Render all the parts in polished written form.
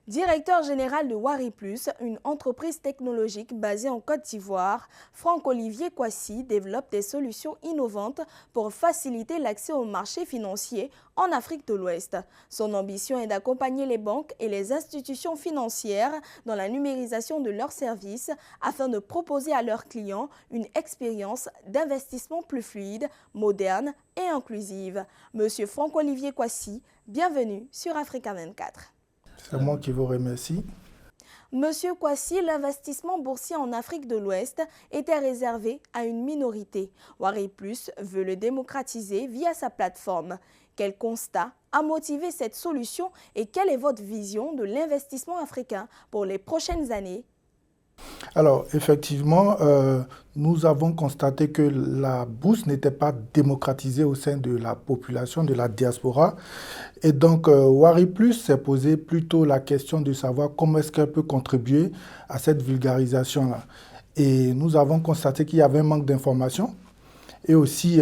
Directeur général de WariPlus, une entreprise technologique basée en Côte d'Ivoire, Franck-Olivier Kwasi développe des solutions innovantes pour faciliter l'accès aux marchés financiers en Afrique de l'Ouest. Son ambition est d'accompagner les banques et les institutions financières dans la numérisation de leurs services afin de proposer à leurs clients une expérience d'investissement plus fluide, moderne et inclusive. Monsieur Franck-Olivier Kwasi, bienvenue sur Africa 24. C'est moi qui vous remercie. Monsieur Kwasi, l'investissement boursier en Afrique de l'Ouest était réservé à une minorité. WariPlus veut le démocratiser via sa plateforme. Quel constat a motivé cette solution et quelle est votre vision de l'investissement africain pour les prochaines années? Alors, effectivement, nous avons constaté que la bourse n'était pas démocratisée au sein de la population, de la diaspora. Et donc, WariPlus s'est posé plutôt la question de savoir comment est-ce qu'elle peut contribuer à cette vulgarisation-là. Et nous avons constaté qu'il y avait un manque d'information et aussi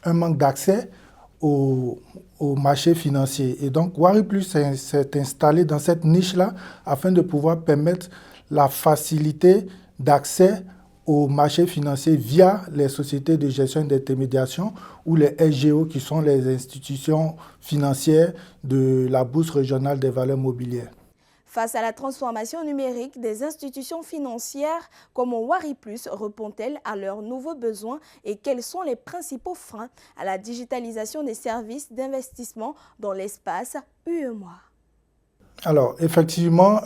un manque d'accès au marché financier. Et donc, WariPlus s'est installé dans cette niche-là afin de pouvoir permettre la facilité d'accès au marché financier via les sociétés de gestion d'intermédiation ou les SGO qui sont les institutions financières de la Bourse régionale des valeurs mobilières. Face à la transformation numérique des institutions financières, comment WariPlus répond-elle à leurs nouveaux besoins et quels sont les principaux freins à la digitalisation des services d'investissement dans l'espace UEMOA? Alors, effectivement,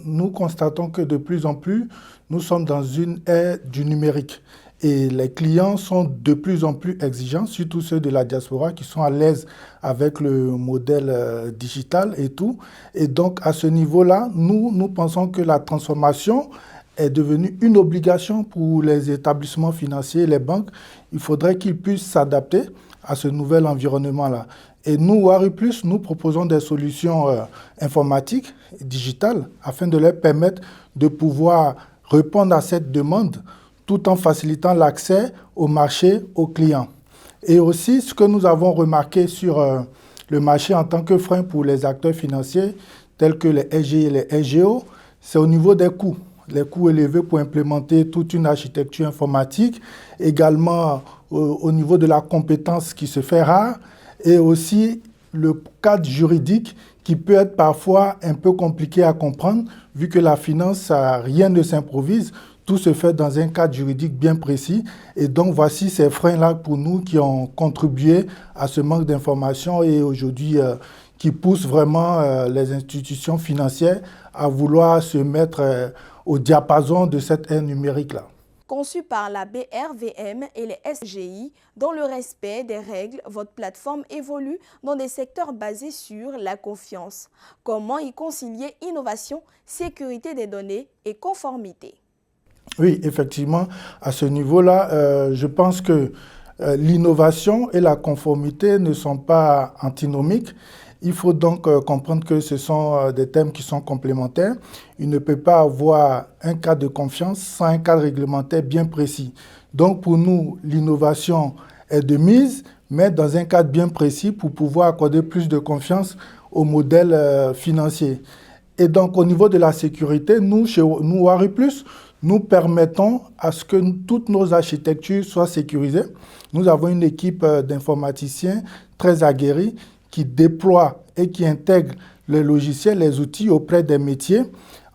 nous constatons que de plus en plus, nous sommes dans une ère du numérique. Et les clients sont de plus en plus exigeants, surtout ceux de la diaspora qui sont à l'aise avec le modèle digital et tout. Et donc, à ce niveau-là, nous pensons que la transformation est devenue une obligation pour les établissements financiers, les banques. Il faudrait qu'ils puissent s'adapter à ce nouvel environnement-là. Et nous, WariPlus, nous proposons des solutions informatiques et digitales afin de leur permettre de pouvoir répondre à cette demande tout en facilitant l'accès au marché aux clients. Et aussi, ce que nous avons remarqué sur le marché en tant que frein pour les acteurs financiers, tels que les SGI et les SGO, c'est au niveau des coûts. Les coûts élevés pour implémenter toute une architecture informatique, également au niveau de la compétence qui se fait rare, et aussi le cadre juridique qui peut être parfois un peu compliqué à comprendre, vu que la finance, rien ne s'improvise, tout se fait dans un cadre juridique bien précis. Et donc voici ces freins-là pour nous qui ont contribué à ce manque d'information et aujourd'hui qui poussent vraiment les institutions financières à vouloir se mettre au diapason de cette ère numérique-là. Conçue par la BRVM et les SGI, dans le respect des règles, votre plateforme évolue dans des secteurs basés sur la confiance. Comment y concilier innovation, sécurité des données et conformité? Oui, effectivement, à ce niveau-là, je pense que l'innovation et la conformité ne sont pas antinomiques. Il faut donc comprendre que ce sont des thèmes qui sont complémentaires. Il ne peut pas avoir un cadre de confiance sans un cadre réglementaire bien précis. Donc pour nous, l'innovation est de mise, mais dans un cadre bien précis pour pouvoir accorder plus de confiance au modèle financier. Et donc au niveau de la sécurité, nous, chez nous, WariPlus, nous permettons à ce que toutes nos architectures soient sécurisées. Nous avons une équipe d'informaticiens très aguerris qui déploie et qui intègre les logiciels, les outils auprès des métiers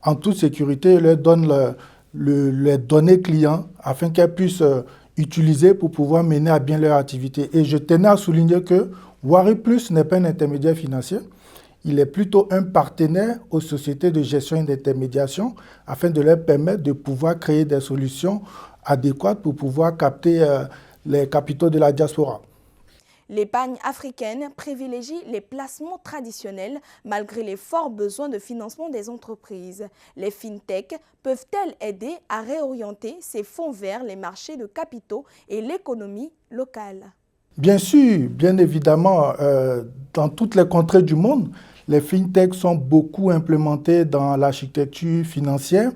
en toute sécurité et leur donne les données clients afin qu'elles puissent utiliser pour pouvoir mener à bien leur activité. Et je tenais à souligner que WariPlus n'est pas un intermédiaire financier. Il est plutôt un partenaire aux sociétés de gestion et d'intermédiation afin de leur permettre de pouvoir créer des solutions adéquates pour pouvoir capter les capitaux de la diaspora. L'épargne africaine privilégie les placements traditionnels malgré les forts besoins de financement des entreprises. Les fintechs peuvent-elles aider à réorienter ces fonds vers les marchés de capitaux et l'économie locale? Bien sûr, bien évidemment, dans toutes les contrées du monde, les fintechs sont beaucoup implémentés dans l'architecture financière.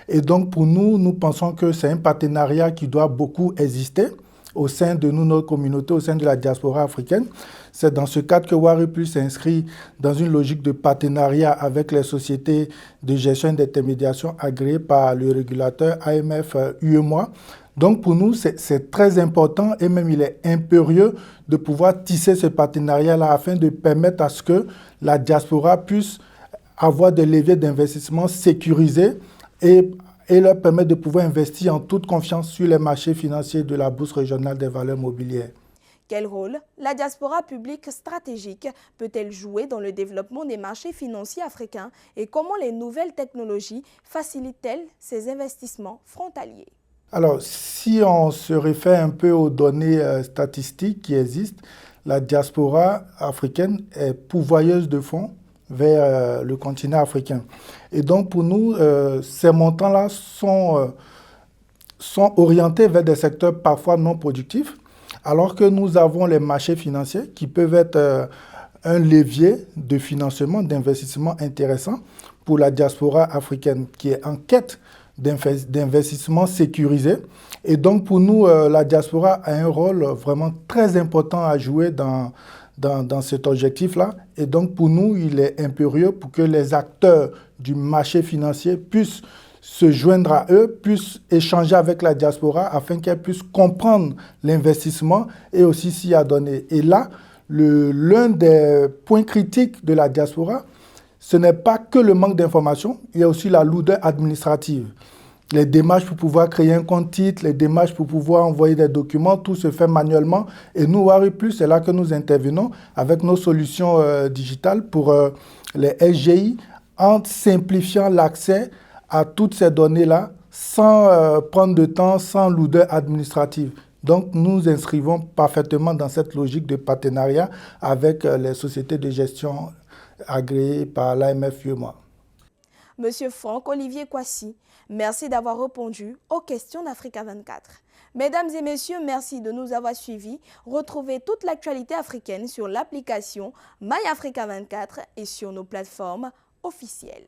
Et donc, pour nous, nous pensons que c'est un partenariat qui doit beaucoup exister au sein de nous, notre communauté, au sein de la diaspora africaine. C'est dans ce cadre que WariPlus s'inscrit dans une logique de partenariat avec les sociétés de gestion et d'intermédiation agréées par le régulateur AMF UEMOA. Donc pour nous, c'est très important et même il est impérieux de pouvoir tisser ce partenariat-là afin de permettre à ce que la diaspora puisse avoir des leviers d'investissement sécurisés et leur permettre de pouvoir investir en toute confiance sur les marchés financiers de la Bourse régionale des valeurs mobilières. Quel rôle la diaspora publique stratégique peut-elle jouer dans le développement des marchés financiers africains et comment les nouvelles technologies facilitent-elles ces investissements frontaliers? Alors, si on se réfère un peu aux données statistiques qui existent, la diaspora africaine est pourvoyeuse de fonds vers le continent africain. Et donc, pour nous, ces montants-là sont orientés vers des secteurs parfois non productifs, alors que nous avons les marchés financiers qui peuvent être un levier de financement, d'investissement intéressant pour la diaspora africaine qui est en quête d'investissement sécurisé. Et donc, pour nous, la diaspora a un rôle vraiment très important à jouer dans cet objectif-là. Et donc, pour nous, il est impérieux pour que les acteurs du marché financier puissent se joindre à eux, puissent échanger avec la diaspora afin qu'elle puisse comprendre l'investissement et aussi s'y adonner. Et là, l'un des points critiques de la diaspora, ce n'est pas que le manque d'information, il y a aussi la lourdeur administrative. Les démarches pour pouvoir créer un compte titre, les démarches pour pouvoir envoyer des documents, tout se fait manuellement. Et nous, WariPlus, c'est là que nous intervenons avec nos solutions digitales pour les SGI en simplifiant l'accès à toutes ces données-là sans prendre de temps, sans lourdeur administrative. Donc, nous inscrivons parfaitement dans cette logique de partenariat avec les sociétés de gestion agréées par l'AMF UEMOA. Monsieur Franck-Olivier Kwasi, merci d'avoir répondu aux questions d'Africa 24. Mesdames et messieurs, merci de nous avoir suivis. Retrouvez toute l'actualité africaine sur l'application MyAfrica 24 et sur nos plateformes officielles.